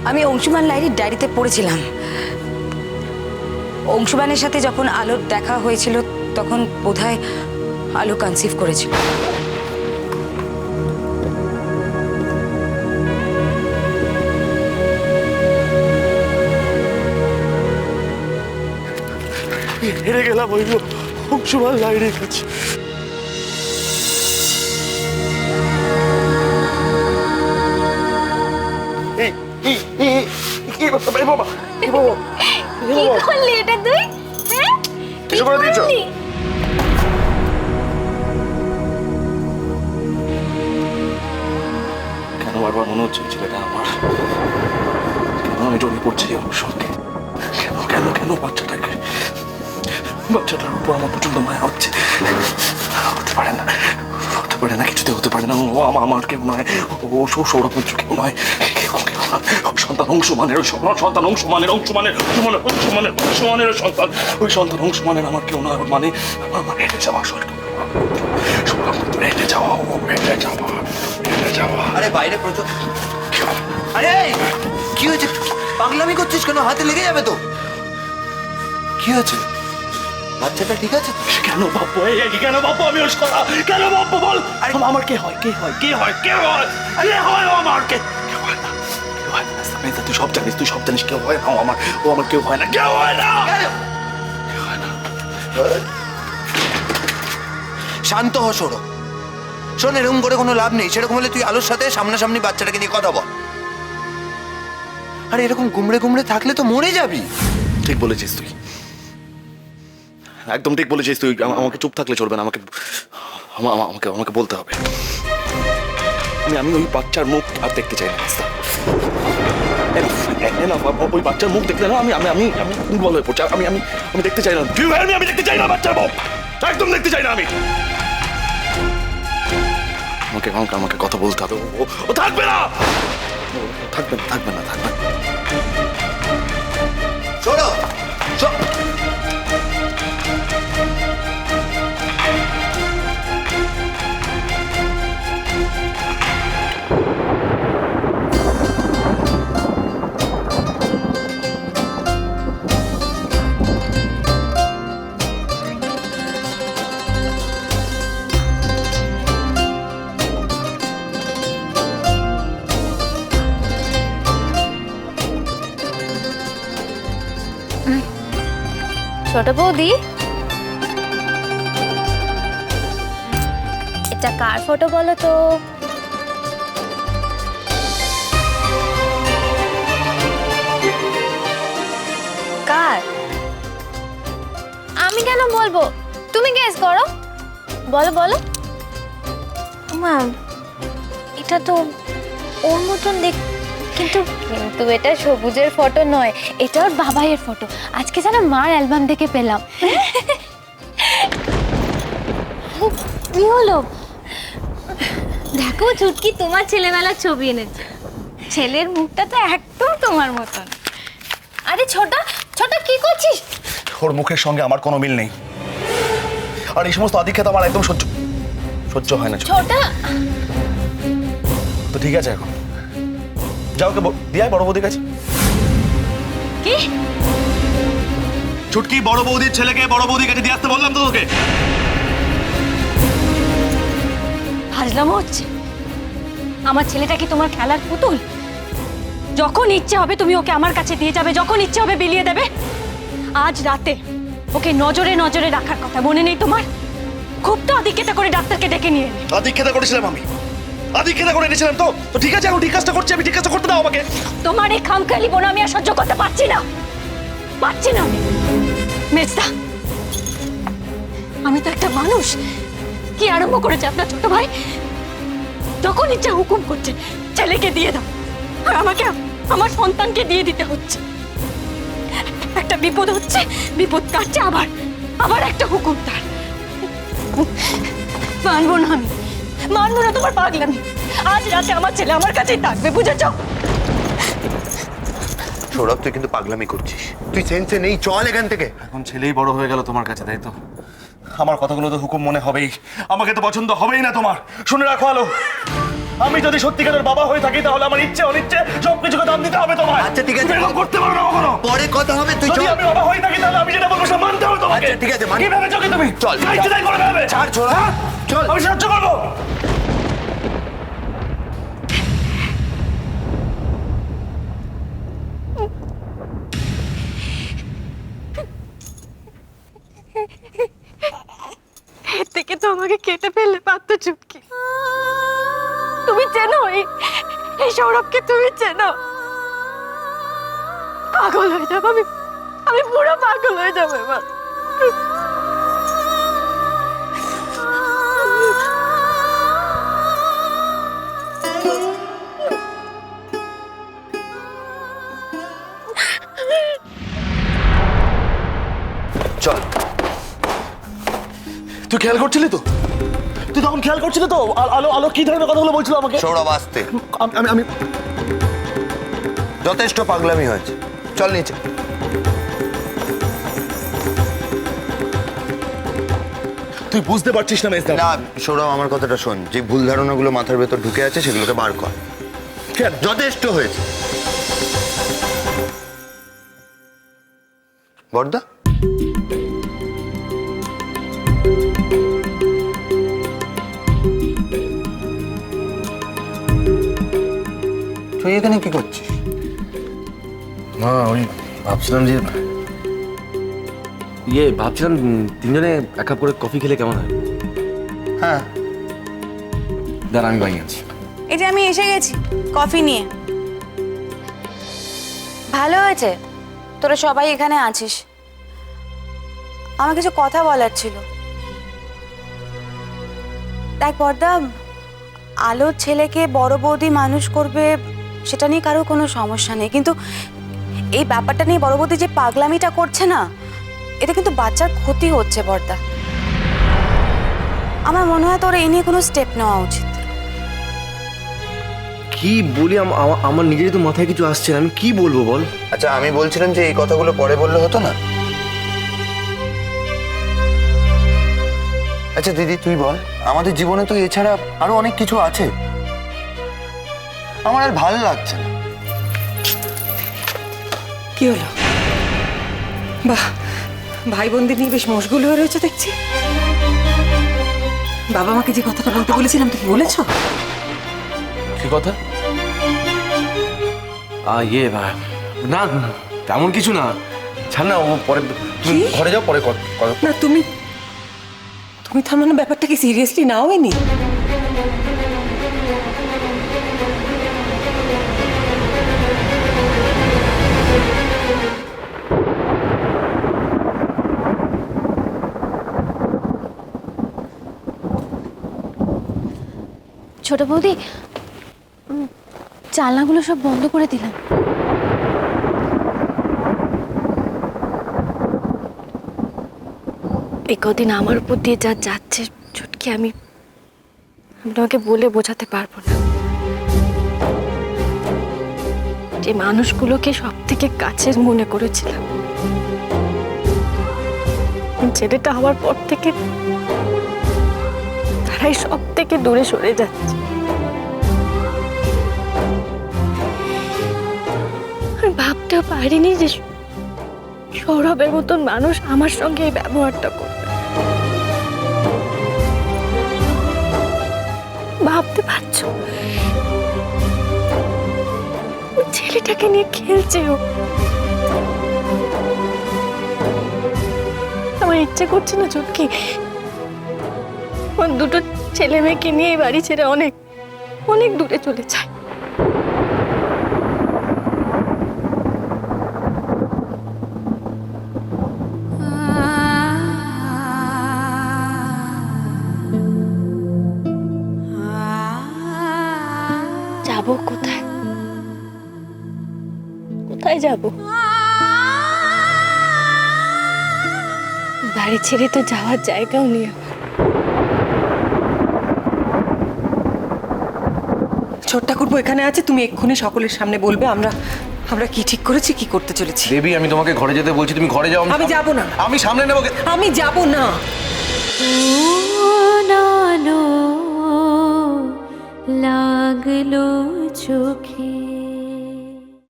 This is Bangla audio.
আমি অংশুমান লাহিড়ীর ডায়েরিতে পড়েছিলাম, অংশুমানের সাথে যখন আলোর দেখা হয়েছিল তখন বোধহয় আলো কনসিভ করেছিল। হেরে গেলাম ওই অংশুমান লাহিড়ীর কাছে। কি করলি এটা তুই? হ্যাঁ, কিছু করে দিয়েছো? কেন বারবার মনে হচ্ছে ছেলেটা আমার? কেন আমি জড়িয়ে পড়ছি ওর সঙ্গে? কেন কেন কেন বাচ্চাটার উপর আমার প্রচন্ড মায়া হচ্ছে। হতে পারে না, হতে পারে না, কিছুতে হতে পারে না। ও আমার কেউ নয়, ও সৌরভ মিত্র কেউ নয়। সন্তান অংশুমানের, ওই সন্তান অংশুমানের সন্তান, ওই সন্তান অংশুমানের আমার কেউ নয়। মানে আমার হেঁটে যাওয়া সৌরভ মিত্র, হেঁটে যাওয়া। আরে বাইরে প্রচুর। আরে কি হয়েছে? পাগলামি করছিস কেন? হাতে লেগে যাবে তো। কি হয়েছে? বাচ্চাটা ঠিক আছে? কেন বাপ্পু? কেন বাপ্পু? আমি ওর কথা কেন বাপ্পু বল? আমার কে হয় আমার কে হয় না? তুই সব জানিস, কেউ হয় না ও আমার কেউ হয় না। শান্ত হ সৌরভ। শোন, এরকম করে কোনো লাভ নেই। সেরকম হলে তুই আলোর সাথে সামনাসামনি বাচ্চাটাকে নিয়ে কথা বল। আরে এরকম গুমড়ে থাকলে তো মরে যাবি। ঠিক বলেছিস তুই, একদম ঠিক বলেছিস তুই। আমাকে চুপ থাকলে চলবে না, আমাকে বলতে হবে। আমি ওই বাচ্চার মুখ আর দেখতে চাই না। ওই বাচ্চার মুখ দেখতে না আমি দুর্বল হয়ে পড়ছি। আমি দেখতে চাই না। আমি দেখতে চাই না বাচ্চার মুখ, একদম দেখতে চাই না আমি। আমাকে কথা বলতে হবে। ও থাকবে না, থাকবে না। সৌরভ, ছোট বৌদি, এটা কার ফটো বলো তো? কার? আমি কেন বলবো? তুমি গেস করো। বলো। মা, এটা তো ওর মতন দেখ, কিন্তু এটা সবুজের ফটো নয়, এটা ওর বাবাইয়ের ফটো। আজকে যেন মার অ্যালবাম থেকে পেলাম। কি হলো? দেখো চুটকি তোমার ছেলেবেলার ছবি এনেছে। ছেলের মুখটা তো একদম তোমার মতন। আরে ছোটা কি করছিস? ওর মুখের সঙ্গে আমার কোনো মিল নেই, আর এই সমস্ত আদিক্ষেতা আমার একদম সহ্য হয় না। ছোটা তো ঠিক আছে, এখন যাও, ওকে দিয়ে বড় বৌদির কাছে। কি? ছুটকি বড় বৌদির ছেলেকে বড় বৌদির কাছে দিয়ে আসতে বললাম তো তোকে। হাজলামো হচ্ছে? আমার ছেলেটা কি তোমার খেলার পুতুল? যখন ইচ্ছে হবে তুমি ওকে আমার কাছে দিয়ে যাবে, যখন ইচ্ছে হবে বিলিয়ে দেবে। আজ রাতে ওকে নজরে রাখার কথা মনে নেই তোমার? খুব তো আদিক্ষেতা করে ডাক্তারকে ডেকে নিয়ে এলে। আদিক্ষেতা করেছিলাম আমি, আদিক্ষেতা করে এনেছিলাম তো ঠিক আছে, এখন ঠিক কাজটা করছি আমি। ঠিক কাজটা করতে দাও আমাকে। তোমার এই খামখেয়ালি বোন আমি আর সহ্য করতে পারছি না আমি। মেজদা, আমি তো একটা মানুষ। কি আরম্ভ করেছে আপনার ছোট ভাই? যখন ইচ্ছা হুকুম করছে ছেলেকে দিয়ে দাও, আর আমাকে আমার সন্তানকে দিয়ে দিতে হচ্ছে। একটা বিপদ হচ্ছে, বিপদ কাটছে, আবার একটা হুকুম তার। মানবো না আমি, মানবো না তোমার পাগলামি। আজ রাতে আমার ছেলে আমার কাছেই থাকবে, বুঝেছ? সৌরভ, তুই কিন্তু পাগলামি করছিস। তুই সেন্সে নেই, চল এখান থেকে। এখন ছেলেই বড় হয়ে গেল তোমার কাছে, তাই তো? আমার কথাগুলো তো হুকুম মনে হবেই, আমাকে তো পছন্দ হবেই না তোমার। শুনে রাখো আলো, আমি যদি সত্যিকারের বাবা হয়ে থাকি তাহলে আমার ইচ্ছে অনিচ্ছে সবকিছুকে দাম দিতে হবে তোমায়। আচ্ছা, ঠিক আছে। তুমি এরকম করতে পারো না কখনো। পরে কথা হবে, তুই যদি চল। আমি বাবা হয়ে থাকি তাহলে আমি যেটা বলবো সেটা মানতে হবে তোমাকে। আচ্ছা, ঠিক আছে, মানি। কি ভেবেছো কি তুমি? চল, যা ইচ্ছে তাই করে ফেলবে। ছাড়, ছোড়া। হ্যাঁ? চল। আমি সাহায্য করবো। এর থেকে তো আমাকে কেটে ফেললে পারতো চুটকি। তুমি চেনো এই সৌরভকে? তুমি চেনো? পাগল হয়ে যাবো আমি পুরো পাগল হয়ে যাবো এবার। চল। তুই খেয়াল করছিলি তো? তুই তখন খেয়াল করছিলি তো আলো আলো কি ধরনের কথাগুলো বলছিল আমাকে? সৌরভ, আসতে। আমি যথেষ্ট পাগলামি হয়েছে, চল নিচে। তুই বুঝতে পারছিস না মেজদা? না সৌরভ, আমার কথাটা শোন। যে ভুল ধারণাগুলো মাথার ভেতর ঢুকে আছে সেগুলোকে বার কর। কেন? যথেষ্ট হয়েছে। বড়দা, তুই এখানে কি করছিস? না ওই ভাবছিলাম যে ভাবছিলাম তিনজনে এক কাপ করে কফি খেলে কেমন হয়। হ্যাঁ, দাঁড়া আমি বানিয়ে আনছি। এই যে আমি এসে গেছি কফি নিয়ে। ভালো হয়েছে তোরা সবাই এখানে আছিস। আমার কিছু কথা বলার ছিল। দেখ বর্দা, আলোর ছেলেকে বড় বৌদি মানুষ করবে সেটা নিয়ে কারো কোনো সমস্যা নেই, কিন্তু এই ব্যাপারটা নিয়ে বড় বৌদি যে পাগলামিটা করছে না, এটা কিন্তু বাচ্চার ক্ষতি হচ্ছে বর্দা। আমার মনে হয় তোর এই নিয়ে কোনো স্টেপ নেওয়া উচিত। কি বলি, আমার নিজেরই তো মাথায় কিছু আসছে না, আমি কি বলবো বল। আচ্ছা, আমি বলছিলাম যে এই কথাগুলো পরে বললে হতো না? আচ্ছা দিদি, তুই বল, আমাদের জীবনে তো এছাড়া আরো অনেক কিছু আছে। আমার আর ভালো লাগছে না। কি হলো? বাহ, ভাই বোনদের নিয়ে বেশ মশগুল হয়ে রয়েছে দেখছি। বাবা মাকে যে কথাটা বলতে বলেছিলাম তুমি বলেছো? কি কথা? না তেমন কিছু না, ছাড় না, ও পরে তুমি কি? ঘরে যাও, পরে না তুমি তার মানে ব্যাপারটা কি সিরিয়াসলি নাও নি? ছোট বৌদি, জানলাগুলো সব বন্ধ করে দিলাম। এই কদিন আমার উপর দিয়ে যা যাচ্ছে চুটকি, আমি তোমাকে বলে বোঝাতে পারবো না। যে মানুষগুলোকে সব থেকে কাছের মনে করেছিলাম, ছেলেটা হওয়ার পর থেকে তারাই সব থেকে দূরে সরে যাচ্ছে। আর ভাবতেও পারিনি যে সৌরভের মতন মানুষ আমার সঙ্গে এই ব্যবহারটা করবে। ভাবতে পারছো, ওই ছেলেটাকে নিয়ে খেলছে ও। আমার ইচ্ছে করছে না চুটকি, ওর দুটো ছেলে মেয়েকে নিয়ে এই বাড়ি ছেড়ে অনেক অনেক দূরে চলে যায়। যাবো কোথায়? কোথায় যাব? বাড়ি ছেড়ে তো যাওয়ার জায়গাও নেই আমার। ছোট্ট ঠাকুরপো এখানে আছে, তুমি এক্ষুনি সকলের সামনে বলবে আমরা কি ঠিক করেছি, কি করতে চলেছি। দেবী, আমি তোমাকে ঘরে যেতে বলছি, তুমি ঘরে যাও। আমি যাব না। আমি সামনে নেবো। আমি যাব না। লাগলো চোখে